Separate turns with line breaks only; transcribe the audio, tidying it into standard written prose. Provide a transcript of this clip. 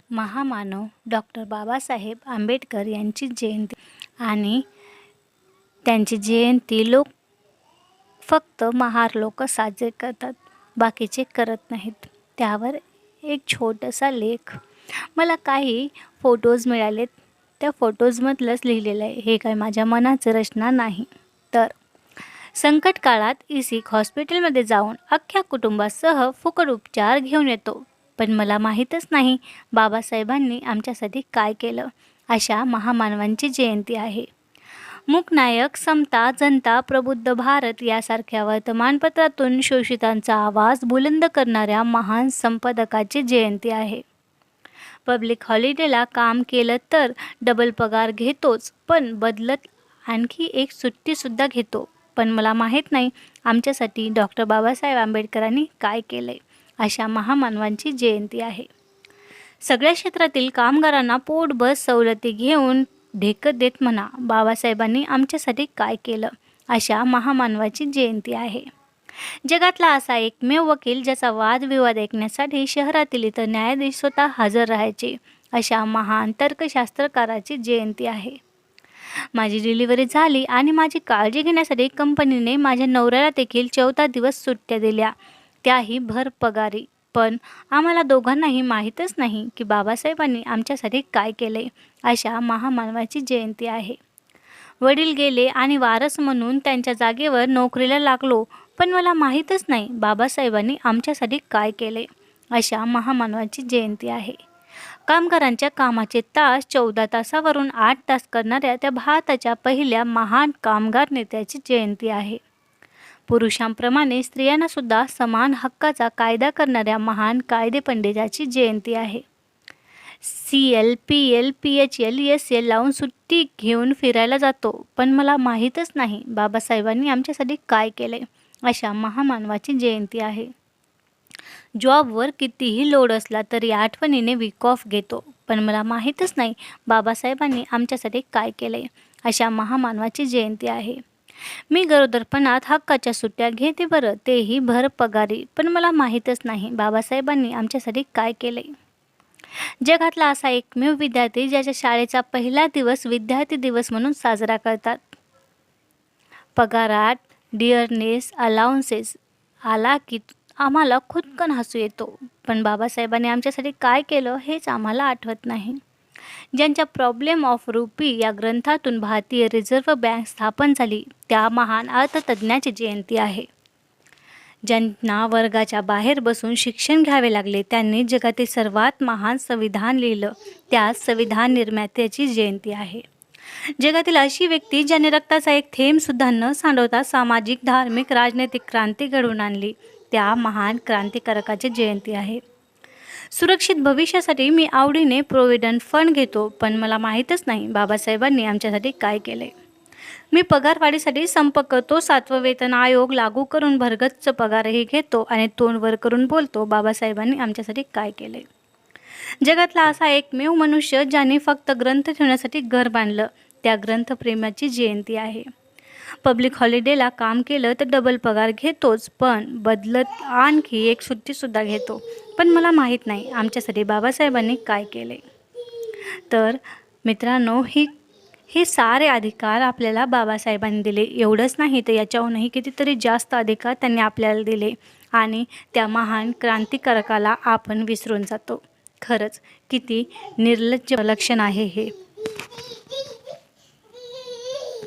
महामानव डॉक्टर बाबासाहेब आंबेडकर यांची जयंती आणि त्यांची जयंती लोक फक्त महार लोक साजरे करतात, बाकीचे करत नाहीत. त्यावर एक छोटासा लेख. मला काही फोटोज मिळालेत, त्या फोटोजमधलंच लिहिलेलं आहे. हे काय माझ्या मनाचं रचना नाही. तर संकट काळात इसिक हॉस्पिटलमध्ये जाऊन अख्ख्या कुटुंबासह फुकट उपचार घेऊन येतो, पण मला माहीतच नाही बाबासाहेबांनी आमच्यासाठी काय केलं. अशा महामानवांची जयंती आहे. मूकनायक, समता, जनता, प्रबुद्ध भारत यासारख्या वर्तमानपत्रातून शोषितांचा आवाज बुलंद करणाऱ्या महान संपादकाची जयंती आहे. पब्लिक हॉलिडेला काम केलं तर डबल पगार घेतोच, पण बदलत आणखी एक सुट्टीसुद्धा घेतो. पण मला माहीत नाही आमच्यासाठी डॉक्टर बाबासाहेब आंबेडकरांनी काय केलं आहे. अशा महामानवांची जयंती आहे. सगळ्या क्षेत्रातील कामगारांना पोटभर सवलती घेऊन ढेकत देत म्हणा, बाबासाहेबांनी आमच्यासाठी काय केलं. अशा महामानवाची जयंती आहे. जगातला असा एकमेव वकील ज्याचा वादविवाद ऐकण्यासाठी शहरातील इतर न्यायाधीश स्वतः हजर राहायचे. अशा महान तर्कशास्त्रकाराची जयंती आहे. माझी डिलिव्हरी झाली आणि माझी काळजी घेण्यासाठी कंपनीने माझ्या नवऱ्याला देखील 14 दिवस सुट्ट्या दिल्या, त्याही भर पगारी. पण आम्हाला दोघांनाही माहीतच नाही की बाबासाहेबांनी आमच्यासाठी काय केले. अशा महामानवाची जयंती आहे. वडील गेले आणि वारस म्हणून त्यांच्या जागेवर नोकरीला लागलो, पण मला माहीतच नाही बाबासाहेबांनी आमच्यासाठी काय केले. अशा महामानवाची जयंती आहे. कामगारांच्या कामाचे तास 14 तासावरून 8 तास करणाऱ्या त्या भारताच्या पहिल्या महान कामगार नेत्याची जयंती आहे. पुरुषांप्रमाणे स्त्रियांनासुद्धा समान हक्काचा कायदा करणाऱ्या महान कायदेपंडिताची जयंती आहे. CL, PL, PHL, SL लावून सुट्टी घेऊन फिरायला जातो, पण मला माहीतच नाही बाबासाहेबांनी आमच्यासाठी काय केले. अशा महामानवाची जयंती आहे. जॉबवर कितीही लोड असला तरी आठवणीने वीक ऑफ घेतो, पण मला माहीतच नाही बाबासाहेबांनी आमच्यासाठी काय केले. अशा महामानवाची जयंती आहे. मी गरोदरपणात हक्काच्या सुट्ट्या घेते बरं, तेही भर पगारी, पण मला माहीतच नाही बाबासाहेबांनी आमच्यासाठी काय केले. जगातला असा एकमेव विद्यार्थी ज्याच्या शाळेचा पहिला दिवस विद्यार्थी दिवस म्हणून साजरा करतात. पगारात डिअरनेस अलाउन्सेस आला की आम्हाला खुदकन हसू येतो, पण बाबासाहेबांनी आमच्यासाठी काय केलं हेच आम्हाला आठवत नाही. ज्यांच्या प्रॉब्लेम ऑफ रुपी या ग्रंथातून भारतीय रिझर्व्ह बँक स्थापन झाली, त्या महान अर्थतज्ज्ञाची जयंती आहे. ज्यांना वर्गाच्या बाहेर बसून शिक्षण घ्यावे लागले, त्यांनी जगातील सर्वात महान संविधान लिहिलं, त्या संविधान निर्मात्याची जयंती आहे. जगातील अशी व्यक्ती ज्याने रक्ताचा एक थेंबसुद्धा न सांडवता सामाजिक, धार्मिक, राजनैतिक क्रांती घडवून आणली, त्या महान क्रांतिकारकाची जयंती आहे. सुरक्षित भविष्यासाठी मी आवडीने प्रोव्हिडंट फंड घेतो, पण मला माहीतच नाही बाबासाहेबांनी आमच्यासाठी काय केले. मी पगारवाढीसाठी संप करतो, 7वं वेतन आयोग लागू करून भरगच्च पगारही घेतो आणि तोंड वर करून बोलतो बाबासाहेबांनी आमच्यासाठी काय केले. जगातला असा एकमेव मनुष्य ज्याने फक्त ग्रंथ ठेवण्यासाठी घर बांधलं, त्या ग्रंथप्रेमाची जयंती आहे. पब्लिक हॉलिडेला काम केलं तर डबल पगार घेतोच, पण बदलत आणखी एक सुट्टीसुद्धा घेतो, पण मला माहीत नाही आमच्यासाठी बाबासाहेबांनी काय केले. तर मित्रांनो, हे सारे अधिकार आपल्याला बाबासाहेबांनी दिले. एवढंच नाही तर याच्याहूनही कितीतरी जास्त अधिकार त्यांनी आपल्याला दिले आणि त्या महान क्रांतिकारकाला आपण विसरून जातो. खरंच किती निर्लज्ज लक्षण आहे हे.